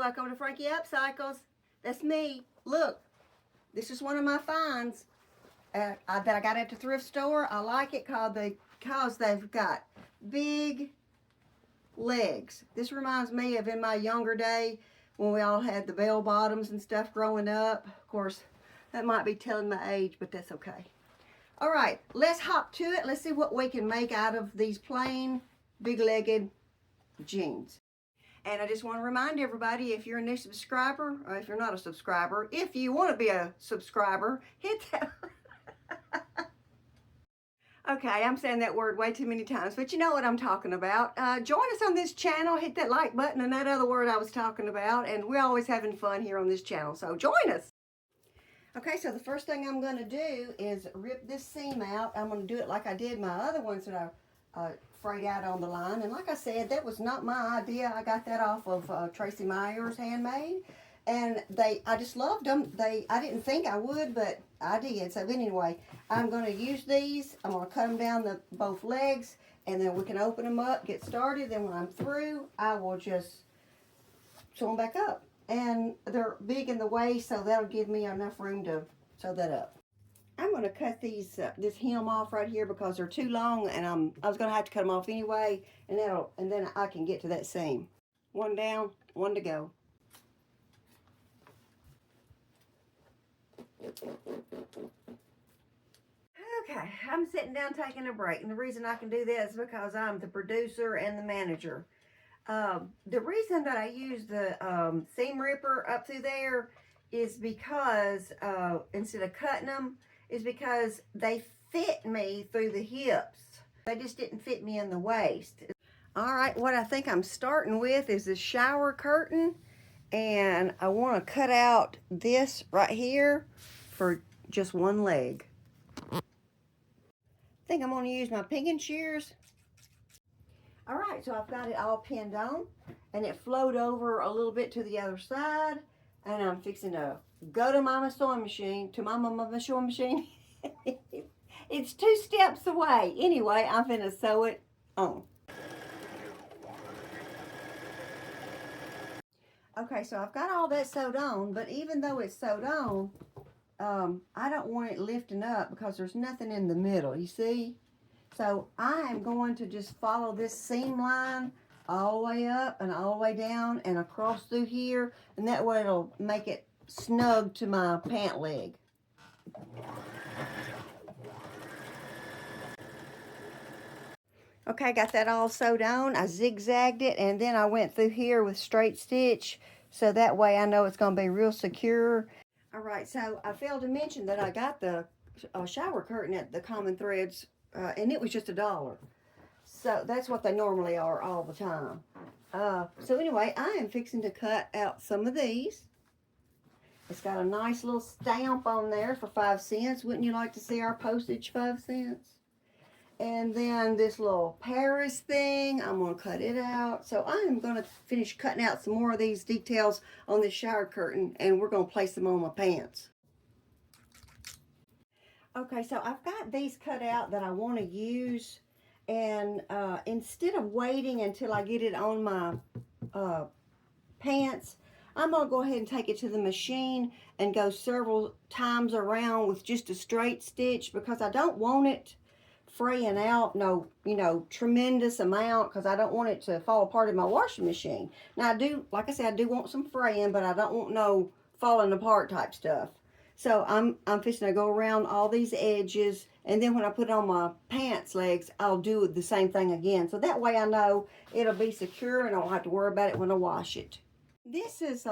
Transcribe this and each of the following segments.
welcome to Frankie Upcycles. That's me. Look, this is one of my finds that I got at the thrift store. I like it because they've got big legs. This reminds me of in my younger day when we all had the bell bottoms and stuff growing up. Of course, that might be telling my age, but that's okay. All right, let's hop to it. Let's see what we can make out of these plain big-legged jeans. And I just want to remind everybody, if you're a new subscriber, or if you're not a subscriber, if you want to be a subscriber, hit that. Okay, I'm saying that word way too many times, but you know what I'm talking about. Join us on this channel, hit that like button and that other word I was talking about, and we're always having fun here on this channel, so join us. Okay, so the first thing I'm going to do is rip this seam out. I'm going to do it like I did my other ones that I frayed out on the line. And like I said, that was not my idea. I got that off of Tracy Meyer's Handmade. And I just loved them. I didn't think I would, but I did. So anyway, I'm going to use these. I'm going to cut them down both legs, and then we can open them up, get started. Then when I'm through, I will just sew them back up. And they're big in the waist, so that'll give me enough room to sew that up. I'm going to cut this hem off right here because they're too long, and I was going to have to cut them off anyway, and then I can get to that seam. One down, one to go. Okay, I'm sitting down taking a break, and the reason I can do that is because I'm the producer and the manager. The reason that I use the seam ripper up through there is because, instead of cutting them, is because they fit me through the hips. They just didn't fit me in the waist. All right, what I think I'm starting with is the shower curtain, and I want to cut out this right here for just one leg. I think I'm going to use my pinking shears. All right, so I've got it all pinned on, and it flowed over a little bit to the other side, and I'm fixing to go to my sewing machine, It's 2 steps away. Anyway, I'm gonna sew it on. Okay, so I've got all that sewed on, but even though it's sewed on, I don't want it lifting up because there's nothing in the middle, you see? So I am going to just follow this seam line all the way up and all the way down and across through here, and that way it'll make it snug to my pant leg. Okay, got that all sewed on. I zigzagged it, and then I went through here with straight stitch, so that way I know it's going to be real secure. All right, so I failed to mention that I got the shower curtain at the Common Threads, and it was just $1. So that's what they normally are all the time. So anyway, I am fixing to cut out some of these. It's got a nice little stamp on there for 5 cents. Wouldn't you like to see our postage 5 cents? And then this little Paris thing, I'm going to cut it out. So I am going to finish cutting out some more of these details on this shower curtain, and we're going to place them on my pants. Okay, so I've got these cut out that I want to use, and instead of waiting until I get it on my pants, I'm going to go ahead and take it to the machine and go several times around with just a straight stitch, because I don't want it fraying out tremendous amount, because I don't want it to fall apart in my washing machine. Now like I said, I do want some fraying, but I don't want no falling apart type stuff. So I'm fixing to go around all these edges, and then when I put it on my pants legs, I'll do the same thing again. So that way I know it'll be secure and I don't have to worry about it when I wash it. This is,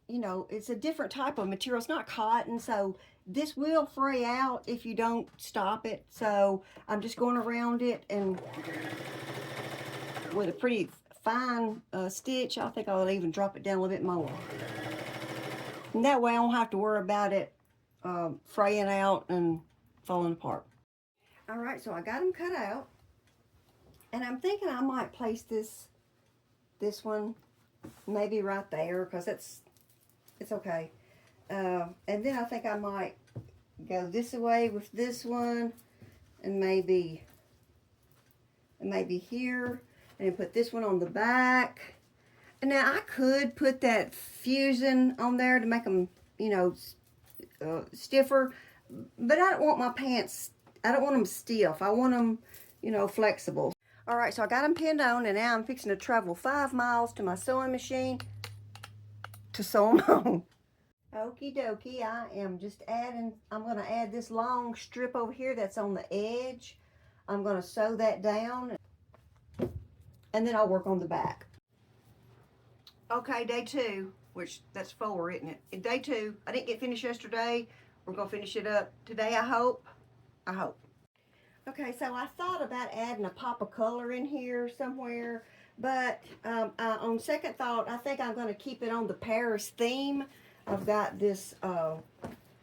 it's a different type of material. It's not cotton, so this will fray out if you don't stop it. So I'm just going around it, and with a pretty fine stitch, I think I'll even drop it down a little bit more. And that way I don't have to worry about it fraying out and falling apart. All right, so I got them cut out, and I'm thinking I might place this one maybe right there, because it's okay. And then I think I might go this way with this one, and maybe here, and put this one on the back. Now I could put that fusing on there to make them, you know, stiffer, but I don't want my pants, I don't want them stiff. I want them, you know, flexible. All right, so I got them pinned on, and now I'm fixing to travel 5 miles to my sewing machine to sew them on. Okie dokie, I am just adding, I'm going to add this long strip over here that's on the edge. I'm going to sew that down, and then I'll work on the back. Okay, day 2, which that's 4, isn't it? In day 2, I didn't get finished yesterday. We're going to finish it up today, I hope. Okay, so I thought about adding a pop of color in here somewhere, but on second thought, I think I'm going to keep it on the Paris theme. I've got this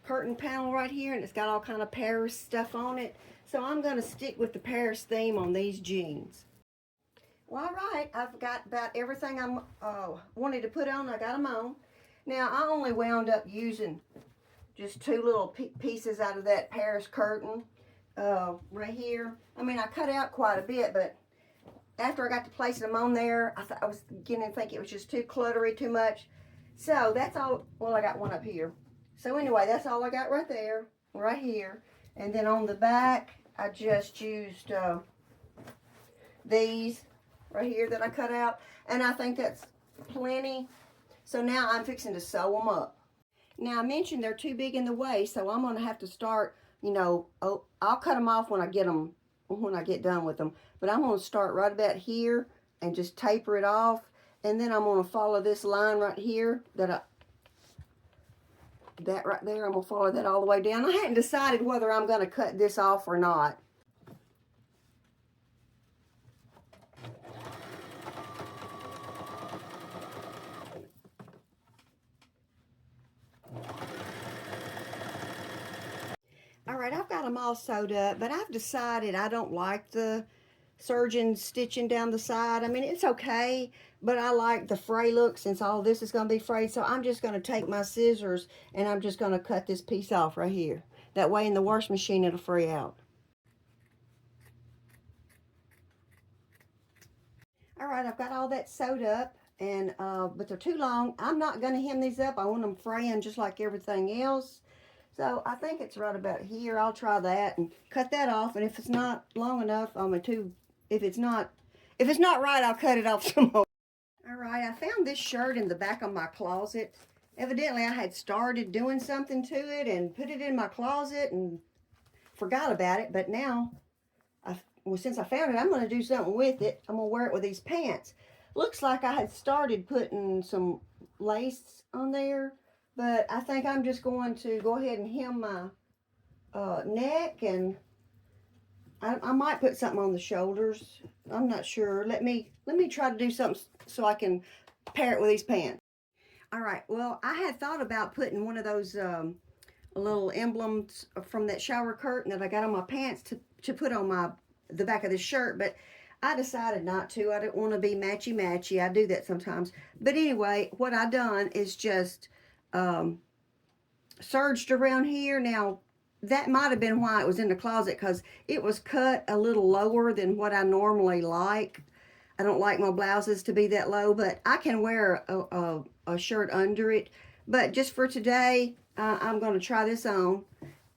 curtain panel right here, and it's got all kind of Paris stuff on it. So I'm going to stick with the Paris theme on these jeans. Well, all right, I've got about everything I wanted to put on. I got them on. Now, I only wound up using just 2 little pieces out of that Paris curtain right here. I mean, I cut out quite a bit, but after I got to placing them on there, I was beginning to think it was just too cluttery, too much. So that's all. Well, I got one up here. So anyway, that's all I got right there, right here. And then on the back, I just used these right here that I cut out. And I think that's plenty. So now I'm fixing to sew them up. Now I mentioned they're too big in the waist, so I'm going to have to start, you know, I'll cut them off when I get done with them. But I'm going to start right about here and just taper it off. And then I'm going to follow this line right here that right there. I'm going to follow that all the way down. I hadn't decided whether I'm going to cut this off or not. All right, I've got them all sewed up, but I've decided I don't like the surgeon stitching down the side. I mean, it's okay, but I like the fray look since all this is going to be frayed. So I'm just going to take my scissors and I'm just going to cut this piece off right here. That way in the wash machine it'll fray out. All right, I've got all that sewed up, and but they're too long. I'm not going to hem these up. I want them fraying just like everything else. So I think it's right about here. I'll try that and cut that off. And if it's not long enough, if it's not right, I'll cut it off some more. All right, I found this shirt in the back of my closet. Evidently, I had started doing something to it and put it in my closet and forgot about it. But now, since I found it, I'm going to do something with it. I'm going to wear it with these pants. Looks like I had started putting some lace on there. But I think I'm just going to go ahead and hem my neck, and I might put something on the shoulders. I'm not sure. Let me try to do something so I can pair it with these pants. All right. Well, I had thought about putting one of those little emblems from that shower curtain that I got on my pants to put on the back of this shirt, but I decided not to. I didn't want to be matchy-matchy. I do that sometimes. But anyway, what I done is just serged around here. Now, that might have been why it was in the closet, because it was cut a little lower than what I normally like. I don't like my blouses to be that low, but I can wear a shirt under it. But just for today, I'm going to try this on.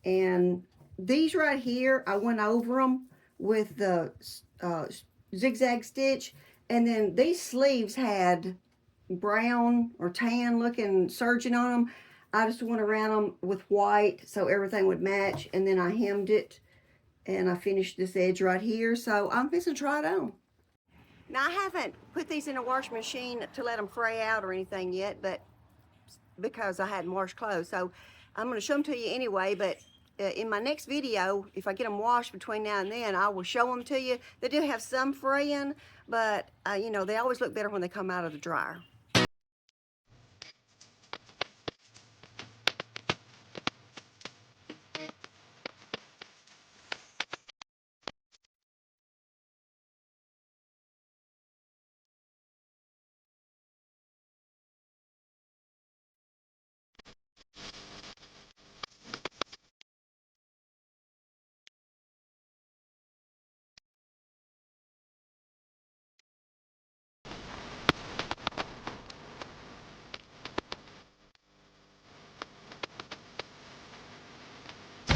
And these right here, I went over them with the zigzag stitch. And then these sleeves had brown or tan looking serging on them. I just went around them with white so everything would match, and then I hemmed it and I finished this edge right here. So I'm fixing to try it on. Now I haven't put these in a wash machine to let them fray out or anything yet, but because I hadn't washed clothes, so I'm going to show them to you anyway. But in my next video, if I get them washed between now and then, I will show them to you. They do have some fraying, but you know, they always look better when they come out of the dryer.